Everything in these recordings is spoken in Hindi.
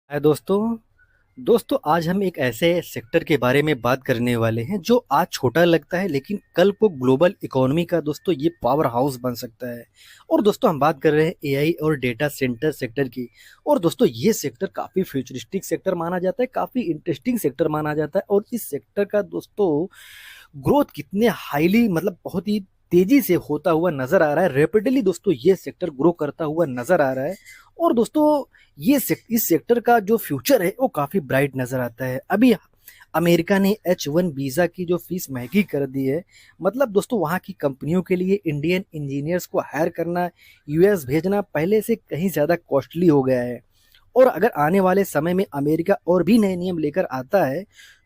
हाय दोस्तों। आज हम एक ऐसे सेक्टर के बारे में बात करने वाले हैं जो आज छोटा लगता है लेकिन कल को ग्लोबल इकोनॉमी का दोस्तों ये पावर हाउस बन सकता है। और दोस्तों हम बात कर रहे हैं एआई और डेटा सेंटर सेक्टर की। और दोस्तों ये सेक्टर काफ़ी फ्यूचरिस्टिक सेक्टर माना जाता है, काफ़ी इंटरेस्टिंग सेक्टर माना जाता है। और इस सेक्टर का दोस्तों ग्रोथ कितने हाईली बहुत ही तेजी से होता हुआ नजर आ रहा है। रैपिडली दोस्तों ये सेक्टर ग्रो करता हुआ नजर आ रहा है। और दोस्तों इस सेक्टर का जो फ्यूचर है वो काफी ब्राइट नजर आता है। अभी अमेरिका ने H1 वीजा की जो फीस महंगी कर दी है, मतलब दोस्तों वहाँ की कंपनियों के लिए इंडियन इंजीनियर्स को हायर करना, यूएस भेजना पहले से कहीं ज्यादा कॉस्टली हो गया है। और अगर आने वाले समय में अमेरिका और भी नए नियम लेकर आता है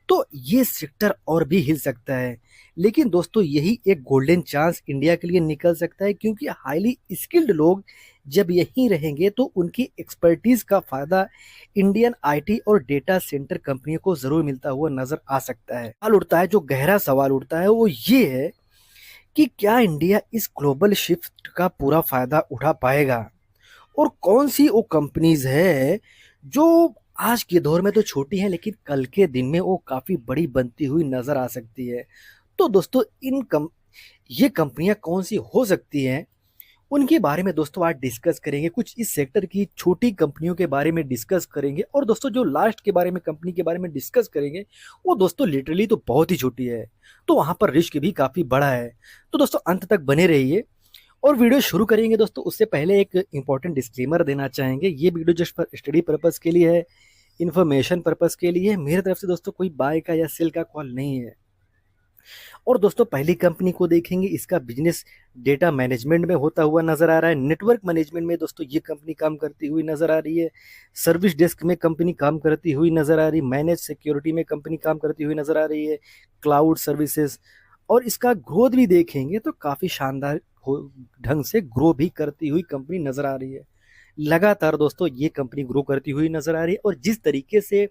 तो ये सेक्टर और भी हिल सकता है। लेकिन दोस्तों यही एक गोल्डन चांस इंडिया के लिए निकल सकता है, क्योंकि हाईली स्किल्ड लोग जब यहीं रहेंगे तो उनकी एक्सपर्टीज का फायदा इंडियन आईटी और डेटा सेंटर कंपनियों को जरूर मिलता हुआ नजर आ सकता है। सवाल उठता है, जो गहरा सवाल उठता है वो ये है कि क्या इंडिया इस ग्लोबल शिफ्ट का पूरा फायदा उठा पाएगा, और कौन सी वो कंपनीज है जो आज के दौर में तो छोटी हैं लेकिन कल के दिन में वो काफी बड़ी बनती हुई नजर आ सकती है। तो दोस्तों ये कंपनियां कौन सी हो सकती हैं, उनके बारे में दोस्तों आज डिस्कस करेंगे। कुछ इस सेक्टर की छोटी कंपनियों के बारे में डिस्कस करेंगे, और दोस्तों जो लास्ट के बारे में कंपनी के बारे में डिस्कस करेंगे वो दोस्तों लिटरली तो बहुत ही छोटी है, तो वहां पर रिस्क भी काफी बड़ा है। तो दोस्तों अंत तक बने रहिए। और वीडियो शुरू करेंगे दोस्तों उससे पहले एक इंपॉर्टेंट डिस्क्लेमर देना चाहेंगे। ये video just for study purpose के लिए है, इन्फॉर्मेशन पर्पस के लिए है। मेरे तरफ से दोस्तों कोई बाय का या सेल का कॉल नहीं है। और दोस्तों पहली कंपनी को देखेंगे, इसका बिजनेस डेटा मैनेजमेंट में होता हुआ नजर आ रहा है। नेटवर्क मैनेजमेंट में दोस्तों ये कंपनी काम करती हुई नजर आ रही है। सर्विस डेस्क में कंपनी काम करती हुई नजर आ रही है। मैनेज सिक्योरिटी में कंपनी काम करती हुई नजर आ रही है। Cloud services. और इसका ग्रोथ भी देखेंगे तो काफी शानदार ढंग से ग्रो भी करती हुई कंपनी नजर आ रही है। लगातार दोस्तों ये कंपनी ग्रो करती हुई नजर आ रही है। और जिस तरीके से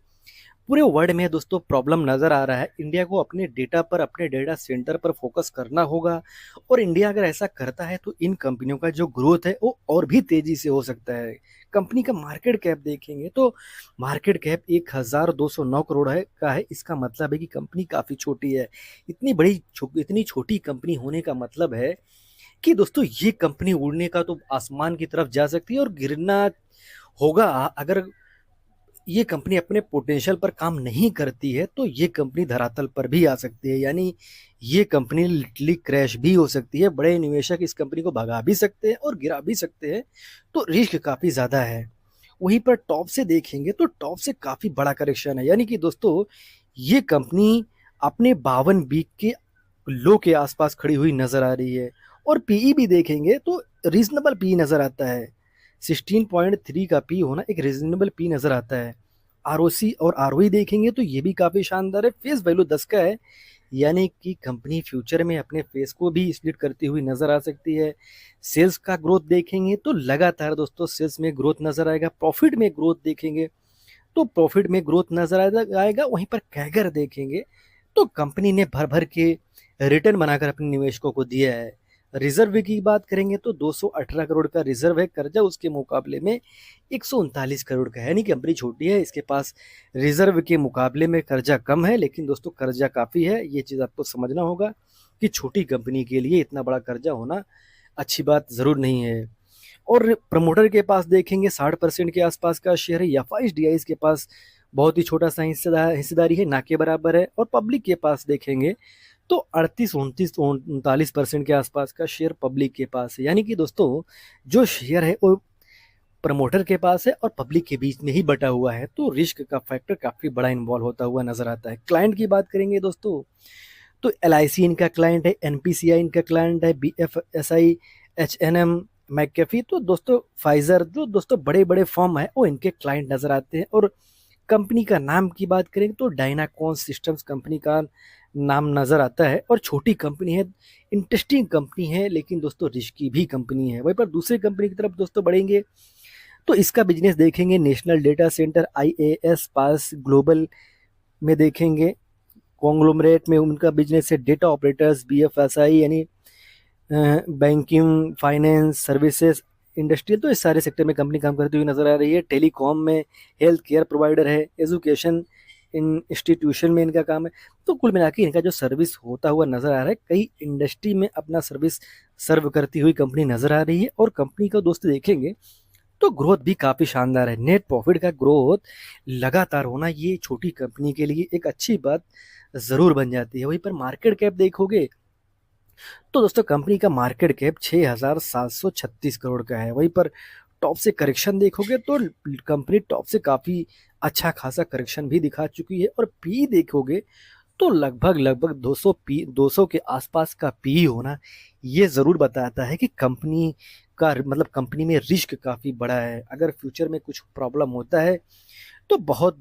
पूरे वर्ल्ड में दोस्तों प्रॉब्लम नजर आ रहा है, इंडिया को अपने डेटा पर, अपने डेटा सेंटर पर फोकस करना होगा। और इंडिया अगर ऐसा करता है तो इन कंपनियों का जो ग्रोथ है वो और भी तेजी से हो सकता है। कंपनी का मार्केट कैप देखेंगे तो मार्केट कैप 1209 करोड़ है का है। इसका मतलब है कि कंपनी काफी छोटी है। इतनी छोटी कंपनी होने का मतलब है कि दोस्तों ये कंपनी उड़ने का तो आसमान की तरफ जा सकती है और गिरना होगा अगर ये कंपनी अपने पोटेंशियल पर काम नहीं करती है। तो ये कंपनी धरातल पर भी आ सकती है, यानी ये कंपनी लिटरली क्रैश भी हो सकती है। बड़े निवेशक इस कंपनी को भगा भी सकते हैं और गिरा भी सकते हैं, तो रिस्क काफी ज्यादा है। वहीं पर टॉप से देखेंगे तो टॉप से काफी बड़ा करेक्शन है, यानी कि दोस्तों ये कंपनी अपने 52 के लो के आसपास खड़ी हुई नजर आ रही है। और पीई भी देखेंगे तो रीजनेबल पी नजर आता है। 16.3 का पी होना एक रीजनेबल पी नजर आता है। आरओसी और आरओई देखेंगे तो ये भी काफी शानदार है। फेस वैल्यू 10 का है, यानी कि कंपनी फ्यूचर में अपने फेस को भी स्प्लिट करती हुई नजर आ सकती है। सेल्स का ग्रोथ देखेंगे तो लगातार दोस्तों सेल्स में ग्रोथ नजर आएगा। प्रॉफिट में ग्रोथ देखेंगे तो प्रॉफिट में ग्रोथ नजर आएगा। वहीं पर कैगर देखेंगे तो कंपनी ने भर भर के रिटर्न बनाकर अपने निवेशकों को दिया है। रिजर्व की बात करेंगे तो 218 करोड़ का रिजर्व है। कर्जा उसके मुकाबले में 139 करोड़ का है, यानी कि कंपनी छोटी है, इसके पास रिजर्व के मुकाबले में कर्जा कम है। लेकिन दोस्तों कर्जा काफी है, ये चीज आपको समझना होगा कि छोटी कंपनी के लिए इतना बड़ा कर्जा होना अच्छी बात जरूर नहीं है। और प्रमोटर के पास देखेंगे 60% के आसपास का शेयर है। एफआईडीआई के पास बहुत ही छोटा सा हिस्सेदारी है, ना के बराबर है। और पब्लिक के पास देखेंगे तो 38 29 39% के आसपास का शेयर पब्लिक के पास है, यानी कि दोस्तों जो शेयर है वो प्रमोटर के पास है और पब्लिक के बीच में ही बटा हुआ है। तो रिस्क का फैक्टर काफी बड़ा इन्वॉल्व होता हुआ नजर आता है। क्लाइंट की बात करेंगे दोस्तों तो एलआईसी इनका क्लाइंट है, एनपीसीआई इनका क्लाइंट है, बीएफएसआई, एचएनएम, मैकेफी, तो दोस्तों फाइजर, जो दोस्तों बड़े बड़े फर्म है वो इनके क्लाइंट नजर आते हैं। और कंपनी का नाम की बात करें तो डायनाकॉन सिस्टम्स कंपनी का नाम नजर आता है। और छोटी कंपनी है, इंटरेस्टिंग कंपनी है, लेकिन दोस्तों रिस्की भी कंपनी है। वहीं पर दूसरी कंपनी की तरफ दोस्तों बढ़ेंगे तो इसका बिजनेस देखेंगे नेशनल डेटा सेंटर आईएएस पास ग्लोबल में देखेंगे। कॉन्ग्लोमरेट में उनका बिजनेस है डेटा ऑपरेटर्स, बीएफएसआई यानी बैंकिंग, फाइनेंस सर्विसेज, इंडस्ट्रियल तो इस सारे सेक्टर में कंपनी काम करती हुई नजर आ रही है। टेलीकॉम में, हेल्थ केयर प्रोवाइडर है, एजुकेशन इंस्टीट्यूशन में इनका काम है। तो कुल मिला के इनका जो सर्विस होता हुआ नजर आ रहा है, कई इंडस्ट्री में अपना सर्विस सर्व करती हुई कंपनी नजर आ रही है। और कंपनी का दोस्त देखेंगे तो ग्रोथ भी काफी शानदार है। नेट प्रॉफिट का ग्रोथ लगातार होना ये छोटी कंपनी के लिए एक अच्छी बात जरूर बन जाती है। वहीं पर मार्केट कैप देखोगे तो दोस्तों कंपनी का मार्केट कैप 6,736 करोड़ का है। वहीं पर टॉप से करेक्शन देखोगे तो कंपनी टॉप से काफी अच्छा खासा करेक्शन भी दिखा चुकी है। और पी देखोगे तो लगभग लगभग 200 के आसपास का पी होना ये जरूर बताता है कि कंपनी का मतलब कंपनी में रिस्क काफी बड़ा है। अगर फ्यूचर में कुछ प्रॉब्लम होता है तो बहुत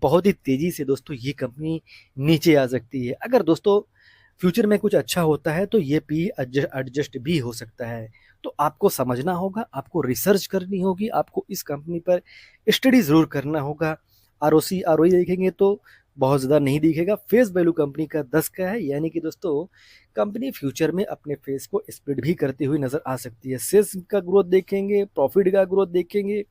बहुत ही तेजी से दोस्तों ये कंपनी नीचे आ सकती है। अगर दोस्तों फ्यूचर में कुछ अच्छा होता है तो ये पी एडजस्ट भी हो सकता है। तो आपको समझना होगा, आपको रिसर्च करनी होगी, आपको इस कंपनी पर स्टडी जरूर करना होगा। आरओसी आरओई देखेंगे तो बहुत ज़्यादा नहीं दिखेगा। फेस वैल्यू कंपनी का 10 का है, यानी कि दोस्तों कंपनी फ्यूचर में अपने फेस को स्प्लिट भी करती हुई नजर आ सकती है। सेल्स का ग्रोथ देखेंगे, प्रॉफिट का ग्रोथ देखेंगे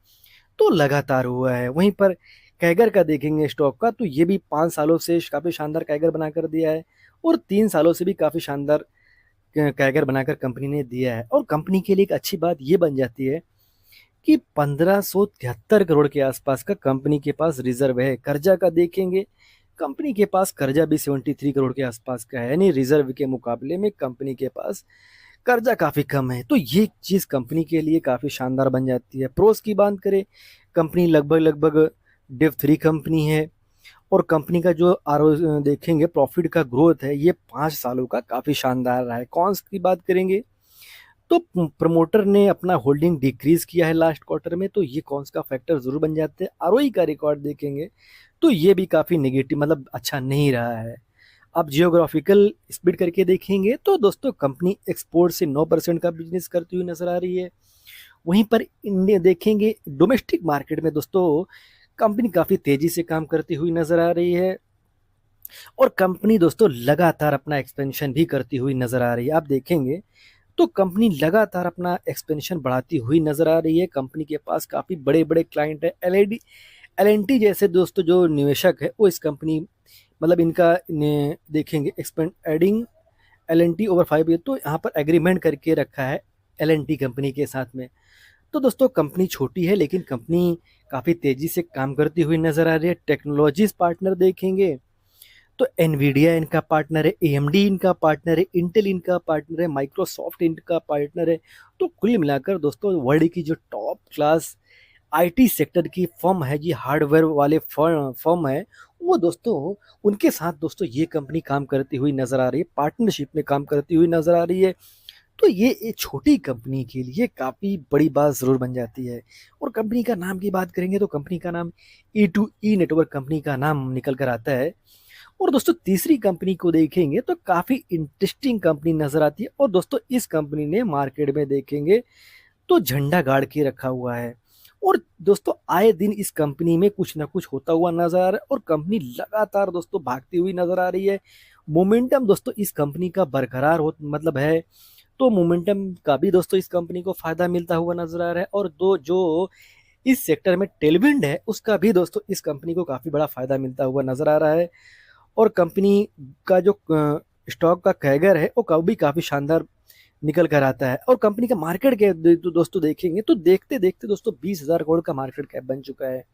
तो लगातार हुआ है। वहीं पर कैगर का देखेंगे स्टॉक का तो ये भी 5 सालों से काफ़ी शानदार कैगर बना कर दिया है। और 3 सालों से भी काफ़ी शानदार कैगर बनाकर कंपनी ने दिया है। और कंपनी के लिए एक अच्छी बात ये बन जाती है कि 1573 करोड़ के आसपास का कंपनी के पास रिजर्व है। कर्जा का देखेंगे, कंपनी के पास कर्जा भी 73 करोड़ के आसपास का है, यानी रिजर्व के मुकाबले में कंपनी के पास कर्जा काफी कम है। तो ये चीज कंपनी के लिए काफी शानदार बन जाती है। प्रोस की बात करें, कंपनी लगभग लगभग डिव 3 कंपनी है। और कंपनी का जो आर देखेंगे प्रॉफिट का ग्रोथ है ये 5 सालों का काफी शानदार रहा है। कॉन्स की बात करेंगे तो प्रमोटर ने अपना होल्डिंग डिक्रीज किया है लास्ट क्वार्टर में, तो ये कौन का फैक्टर जरूर बन जाते हैं। आरओई का रिकॉर्ड देखेंगे तो ये भी काफी नेगेटिव मतलब अच्छा नहीं रहा है। अब जियोग्राफिकल स्प्लिट करके देखेंगे तो दोस्तों कंपनी एक्सपोर्ट से 9% का बिजनेस करती हुई नजर आ रही है। वहीं पर इंडिया देखेंगे डोमेस्टिक मार्केट में दोस्तों कंपनी काफी तेजी से काम करती हुई नजर आ रही है। और कंपनी दोस्तों लगातार अपना एक्सपेंशन भी करती हुई नजर आ रही है। आप देखेंगे तो कंपनी लगातार अपना एक्सपेंशन बढ़ाती हुई नजर आ रही है। कंपनी के पास काफी बड़े बड़े क्लाइंट है। एल एन टी जैसे दोस्तों जो निवेशक है वो इस कंपनी मतलब इनका देखेंगे expand adding L N T over 5 year, तो यहाँ पर एग्रीमेंट करके रखा है एल एन टी कंपनी के साथ में। तो दोस्तों कंपनी छोटी है लेकिन कंपनी काफ़ी तेज़ी से काम करती हुई नज़र आ रही है। टेक्नोलॉजीज पार्टनर देखेंगे तो एनवीडिया इनका पार्टनर है, एएमडी इनका पार्टनर है, इंटेल इनका पार्टनर है, माइक्रोसॉफ्ट इनका पार्टनर है। तो कुल मिलाकर दोस्तों वर्ल्ड की जो टॉप क्लास आईटी सेक्टर की फर्म है, ये हार्डवेयर वाले फर्म है, वो दोस्तों उनके साथ दोस्तों ये कंपनी काम करती हुई नजर आ रही है, पार्टनरशिप में काम करती हुई नजर आ रही है। तो ये एक छोटी कंपनी के लिए काफ़ी बड़ी बात ज़रूर बन जाती है। और कंपनी का नाम की बात करेंगे तो कंपनी का नाम E2E नेटवर्क कंपनी का नाम निकल कर आता है। और दोस्तों तीसरी कंपनी को देखेंगे तो काफ़ी इंटरेस्टिंग कंपनी नज़र आती है। और दोस्तों इस कंपनी ने मार्केट में देखेंगे तो झंडा गाड़ के रखा हुआ है। और दोस्तों आए दिन इस कंपनी में कुछ ना कुछ होता हुआ नजर आ रहा है और कंपनी लगातार दोस्तों भागती हुई नजर आ रही है। मोमेंटम दोस्तों इस कंपनी का बरकरार हो मतलब है, तो मोमेंटम का भी दोस्तों इस कंपनी को फायदा मिलता हुआ नजर आ रहा है। और दो जो इस सेक्टर में टेलविंड है उसका भी दोस्तों इस कंपनी को काफी बड़ा फायदा मिलता हुआ नजर आ रहा है। और कंपनी का जो स्टॉक का कैगर है वो भी काफी शानदार निकल कर आता है। और कंपनी का मार्केट कैप दोस्तों देखेंगे तो देखते देखते दोस्तों 20,000 करोड़ का मार्केट कैप बन चुका है।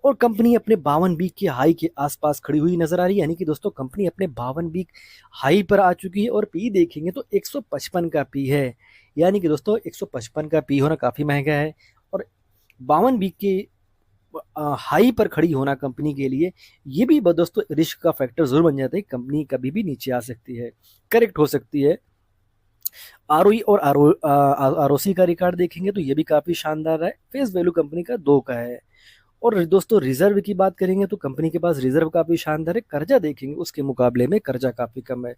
और कंपनी अपने 52 वीक के हाई के आसपास खड़ी हुई नजर आ रही है, यानी कि दोस्तों कंपनी अपने 52 वीक हाई पर आ चुकी है। और पी देखेंगे तो 155 का पी है, यानी कि दोस्तों 155 का पी होना काफ़ी महंगा है। और 52 वीक के हाई पर खड़ी होना कंपनी के लिए ये भी दोस्तों रिस्क का फैक्टर जरूर बन जाता है। कंपनी कभी भी नीचे आ सकती है, करेक्ट हो सकती है। आरओई और आरओसी का रिकॉर्ड देखेंगे तो ये भी काफ़ी शानदार है। फेस वैल्यू कंपनी का 2 का है। और दोस्तों रिजर्व की बात करेंगे तो कंपनी के पास रिजर्व काफी शानदार है। कर्जा देखेंगे उसके मुकाबले में कर्जा काफी कम है।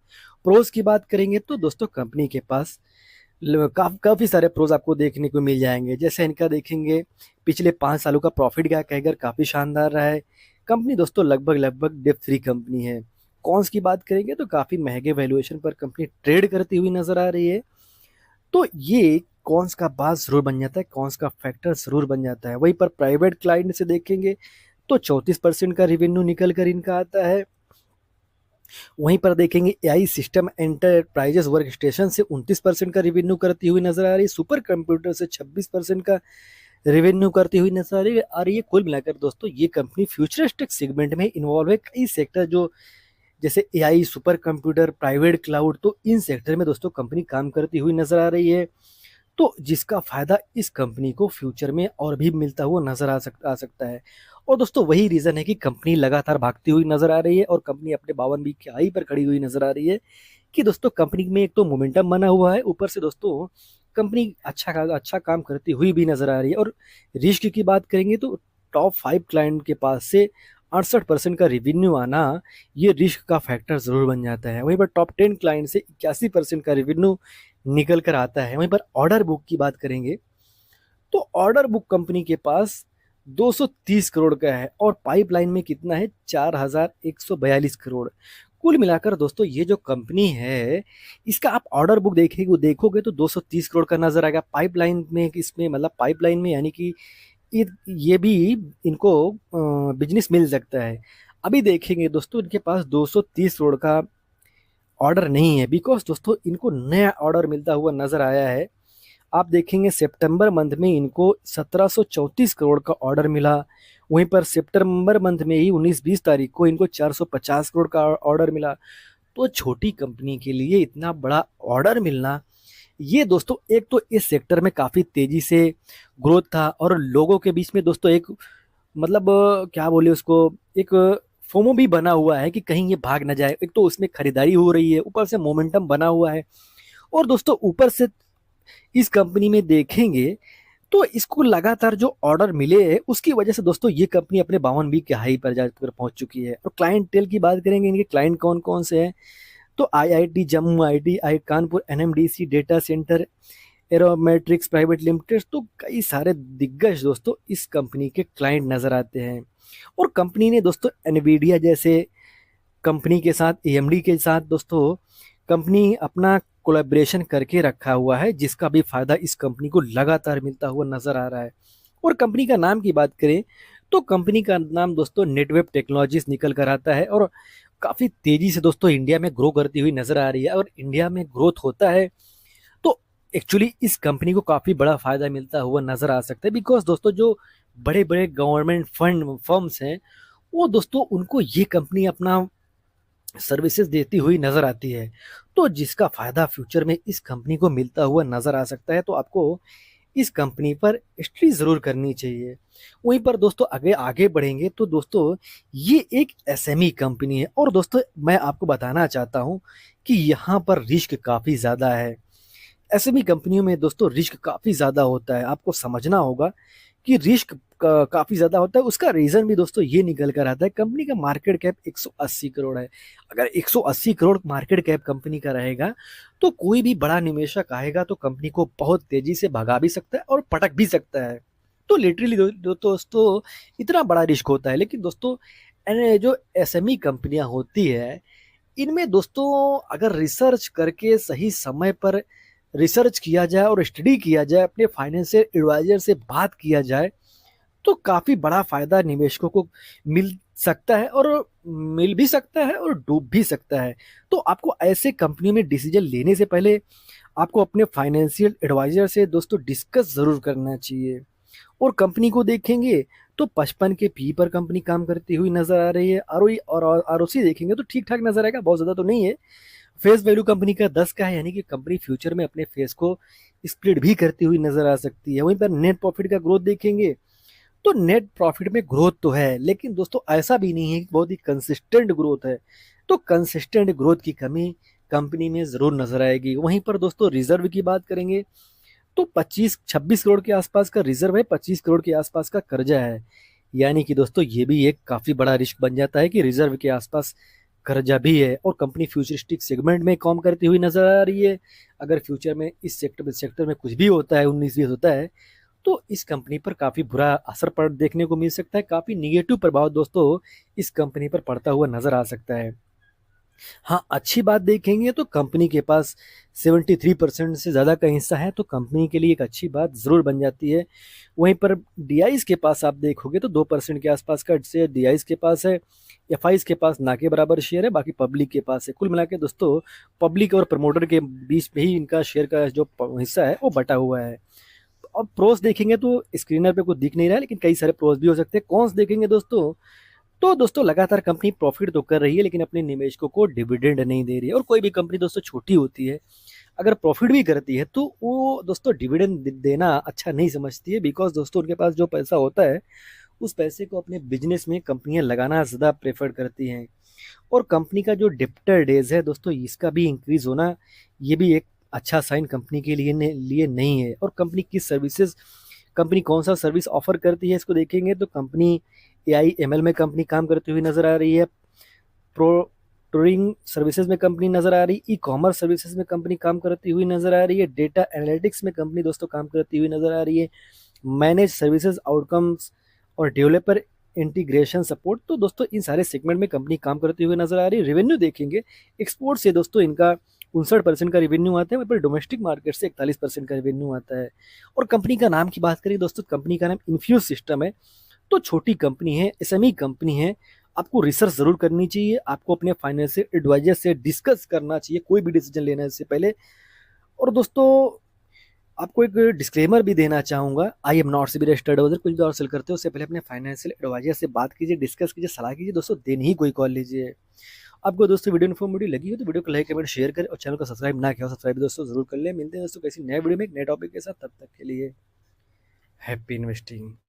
प्रोज की बात करेंगे तो दोस्तों कंपनी के पास काफी सारे प्रोज आपको देखने को मिल जाएंगे। जैसे इनका देखेंगे पिछले 5 सालों का प्रॉफिट का कैगर काफी शानदार रहा है। कंपनी दोस्तों लगभग लगभग डिप 3 कंपनी है। कॉन्स की बात करेंगे तो काफी महंगे वैल्यूएशन पर कंपनी ट्रेड करती हुई नजर आ रही है। तो ये कॉन्स का बात ज़रूर बन जाता है, कॉन्स का फैक्टर ज़रूर बन जाता है। वहीं पर प्राइवेट क्लाइंट से देखेंगे तो 34% का रेवेन्यू निकल कर इनका आता है। वहीं पर देखेंगे AI system enterprises work station से 29% का रेवेन्यू करती हुई नजर आ रही है। सुपर कंप्यूटर से 26% का रेवेन्यू करती हुई नजर आ रही है। और ये कुल मिलाकर दोस्तों ये कंपनी फ्यूचरिस्टिक सेगमेंट में इन्वॉल्व है। कई सेक्टर जो जैसे AI, super computer, private cloud, तो इन सेक्टर में दोस्तों कंपनी काम करती हुई नजर आ रही है। तो जिसका फायदा इस कंपनी को फ्यूचर में और भी मिलता हुआ नजर आ सकता है। और दोस्तों वही रीजन है कि कंपनी लगातार भागती हुई नजर आ रही है और कंपनी अपने 52 की हाई पर खड़ी हुई नजर आ रही है। कि दोस्तों कंपनी में एक तो मोमेंटम बना हुआ है, ऊपर से दोस्तों कंपनी अच्छा काम करती हुई भी नजर आ रही है। और रिस्क की बात करेंगे तो टॉप 5 क्लाइंट के पास से 68% का रेवेन्यू आना ये रिस्क का फैक्टर जरूर बन जाता है। वहीं पर टॉप 10 क्लाइंट से 81% का रेवेन्यू निकल कर आता है। वहीं पर ऑर्डर बुक की बात करेंगे तो ऑर्डर बुक कंपनी के पास 230 करोड़ का है और पाइपलाइन में कितना है, 4142 करोड़। कुल मिलाकर दोस्तों ये जो कंपनी है इसका आप ऑर्डर बुक देखोगे तो 230 करोड़ का नजर आएगा। पाइपलाइन में इसमें मतलब पाइपलाइन में यानी कि ये भी इनको बिजनेस मिल सकता है। अभी देखेंगे दोस्तों इनके पास 230 करोड़ का ऑर्डर नहीं है, बिकॉज दोस्तों इनको नया ऑर्डर मिलता हुआ नजर आया है। आप देखेंगे सितंबर मंथ में इनको 1734 करोड़ का ऑर्डर मिला। वहीं पर सितंबर मंथ में ही 19-20 तारीख को इनको 450 करोड़ का ऑर्डर मिला। तो छोटी कंपनी के लिए इतना बड़ा ऑर्डर मिलना, ये दोस्तों एक तो इस सेक्टर में काफ़ी तेजी से ग्रोथ था और लोगों के बीच में दोस्तों एक मतलब क्या बोले उसको, एक फोमो भी बना हुआ है कि कहीं ये भाग ना जाए। एक तो उसमें खरीदारी हो रही है, ऊपर से मोमेंटम बना हुआ है। और दोस्तों ऊपर से इस कंपनी में देखेंगे तो इसको लगातार जो ऑर्डर मिले हैं उसकी वजह से दोस्तों ये कंपनी अपने 52 के हाई पर जाकर पहुंच चुकी है। और क्लाइंट टेल की बात करेंगे, इनके क्लाइंट कौन कौन से हैं तो IIT Jammu, IIT Kanpur, NMDC data center, aerometrics private limited, तो कई सारे दिग्गज दोस्तों इस कंपनी के क्लाइंट नजर आते हैं। और कंपनी ने दोस्तों एनवीडिया जैसे कंपनी के साथ, एएमडी के साथ दोस्तों कंपनी अपना कोलैबोरेशन करके रखा हुआ है, जिसका भी फायदा इस कंपनी को लगातार मिलता हुआ नजर आ रहा है। और कंपनी का नाम की बात करें तो कंपनी का नाम दोस्तों नेटवेब टेक्नोलॉजीज निकल कर आता है और काफी तेजी से दोस्तों इंडिया में ग्रो करती हुई नजर आ रही है। और इंडिया में ग्रोथ होता है तो एक्चुअली इस कंपनी को काफी बड़ा फायदा मिलता हुआ नजर आ सकता है, बिकॉज दोस्तों जो बड़े बड़े गवर्नमेंट फंड फर्म्स हैं वो दोस्तों उनको ये कंपनी अपना सर्विसेज देती हुई नजर आती है। तो जिसका फायदा फ्यूचर में इस कंपनी को मिलता हुआ नजर आ सकता है। तो आपको इस कंपनी पर स्टडी जरूर करनी चाहिए। वहीं पर दोस्तों आगे आगे बढ़ेंगे तो दोस्तों ये एक एसएमई कंपनी है और दोस्तों मैं आपको बताना चाहता हूं कि यहाँ पर रिस्क काफी ज्यादा है। एसएमई कंपनियों में दोस्तों रिस्क काफी ज्यादा होता है। आपको समझना होगा कि रिस्क काफी ज्यादा होता है। उसका रीजन भी दोस्तों ये निकल कर आता है, कंपनी का मार्केट कैप 180 करोड़ है। अगर 180 करोड़ मार्केट कैप कंपनी का रहेगा तो कोई भी बड़ा निवेशक आएगा तो कंपनी को बहुत तेजी से भगा भी सकता है और पटक भी सकता है। तो लिटरली दोस्तों इतना बड़ा रिस्क होता है। लेकिन दोस्तों जो एसएमई कंपनियां होती है इनमें दोस्तों अगर रिसर्च करके सही समय पर रिसर्च किया जाए और स्टडी किया जाए, अपने फाइनेंशियल एडवाइजर से बात किया जाए तो काफी बड़ा फायदा निवेशकों को मिल सकता है और मिल भी सकता है और डूब भी सकता है। तो आपको ऐसे कंपनियों में डिसीजन लेने से पहले आपको अपने फाइनेंशियल एडवाइजर से दोस्तों डिस्कस जरूर करना चाहिए। और कंपनी को देखेंगे तो 55 के पी पर कंपनी काम करती हुई नजर आ रही है। आरओई और आरओसी देखेंगे तो ठीक ठाक नजर आएगा, बहुत ज्यादा तो नहीं है। फेस वैल्यू कंपनी का 10 का है, यानी कि कंपनी फ्यूचर में अपने फेस को स्प्लिट भी करती हुई नजर आ सकती है। वहीं पर नेट प्रॉफिट का ग्रोथ देखेंगे तो नेट प्रॉफिट में ग्रोथ तो है, लेकिन दोस्तों ऐसा भी नहीं है कि बहुत ही कंसिस्टेंट ग्रोथ है। तो कंसिस्टेंट ग्रोथ की कमी कंपनी में जरूर नजर आएगी। वहीं पर दोस्तों रिजर्व की बात करेंगे तो 25-26 करोड़ के आसपास का रिजर्व है, 25 करोड़ के आसपास का कर्जा है। यानी कि दोस्तों ये भी एक काफी बड़ा रिस्क बन जाता है कि रिजर्व के आसपास कर्जा भी है। और कंपनी फ्यूचरिस्टिक सेगमेंट में काम करती हुई नजर आ रही है। अगर फ्यूचर में इस सेक्टर में कुछ भी होता है, 19-20 होता है, तो इस कंपनी पर काफी बुरा असर पड़ देखने को मिल सकता है। काफी निगेटिव प्रभाव दोस्तों इस कंपनी पर पड़ता हुआ नजर आ सकता है। हाँ, अच्छी बात देखेंगे तो कंपनी के पास 73% से ज़्यादा का हिस्सा है, तो कंपनी के लिए एक अच्छी बात ज़रूर बन जाती है। वहीं पर डीआईज़ के पास आप देखोगे तो 2% के आसपास का शेयर डीआईज़ के पास है, एफआईज़ के पास ना के बराबर शेयर है, बाकी पब्लिक के पास है। कुल मिला के दोस्तों पब्लिक और प्रमोटर के बीच में ही इनका शेयर का जो हिस्सा है वो बटा हुआ है। अब प्रोस देखेंगे तो स्क्रीनर पे कुछ दिख नहीं रहा है, लेकिन कई सारे प्रोस भी हो सकते हैं। कॉन्स देखेंगे दोस्तों तो दोस्तों लगातार कंपनी प्रॉफिट तो कर रही है, लेकिन अपने निवेशकों को डिविडेंड नहीं दे रही है। और कोई भी कंपनी दोस्तों छोटी होती है, अगर प्रॉफिट भी करती है तो वो दोस्तों डिविडेंड देना अच्छा नहीं समझती है, बिकॉज दोस्तों उनके पास जो पैसा होता है उस पैसे को अपने बिजनेस में कंपनियां लगाना ज़्यादा प्रेफर करती हैं। और कंपनी का जो डेप्टर डेज है दोस्तों इसका भी इंक्रीज होना, ये भी एक अच्छा साइन कंपनी के लिए नहीं है। और कंपनी कौन सा सर्विस ऑफर करती है इसको देखेंगे तो कंपनी एआई एमएल में कंपनी काम करती हुई नजर आ रही है, प्रो टूरिंग सर्विसेज में कंपनी नजर आ रही है, ई कॉमर्स सर्विसेज में कंपनी काम करती हुई नजर आ रही है, डेटा एनालिटिक्स में कंपनी दोस्तों काम करती हुई नजर आ रही है, मैनेज सर्विसेज आउटकम्स और डेवलपर इंटीग्रेशन सपोर्ट, तो दोस्तों इन सारे सेगमेंट में कंपनी काम करती हुई नजर आ रही है। रेवेन्यू देखेंगे, एक्सपोर्ट से दोस्तों इनका 59% का रेवेन्यू आता है, वहीं पर डोमेस्टिक मार्केट से 41% का रेवेन्यू आता है। और कंपनी का नाम की बात करें दोस्तों, कंपनी का नाम इन्फ्यूज सिस्टम है। तो छोटी कंपनी है, एसएमई कंपनी है, आपको रिसर्च जरूर करनी चाहिए, आपको अपने फाइनेंशियल एडवाइजर से डिस्कस करना चाहिए कोई भी डिसीजन लेने से पहले। और दोस्तों आपको एक डिस्क्लेमर भी देना चाहूंगा, I am not CIBIL registered advisor, कुछ भी और सेल करते हो उससे पहले अपने फाइनेंशियल एडवाइजर से बात कीजिए, डिस्कस कीजिए, सलाह कीजिए दोस्तों, देन ही कोई कॉल लीजिए। आपको दोस्तों वीडियो इन्फॉर्मेटिव लगी हो तो वीडियो को लाइक कमेंट शेयर करें, और चैनल को सब्सक्राइब ना किया हो सब्सक्राइब दोस्तों जरूर कर लें। मिलते हैं दोस्तों किसी नए वीडियो में एक नए टॉपिक के साथ, तब तक के लिए हैप्पी इन्वेस्टिंग।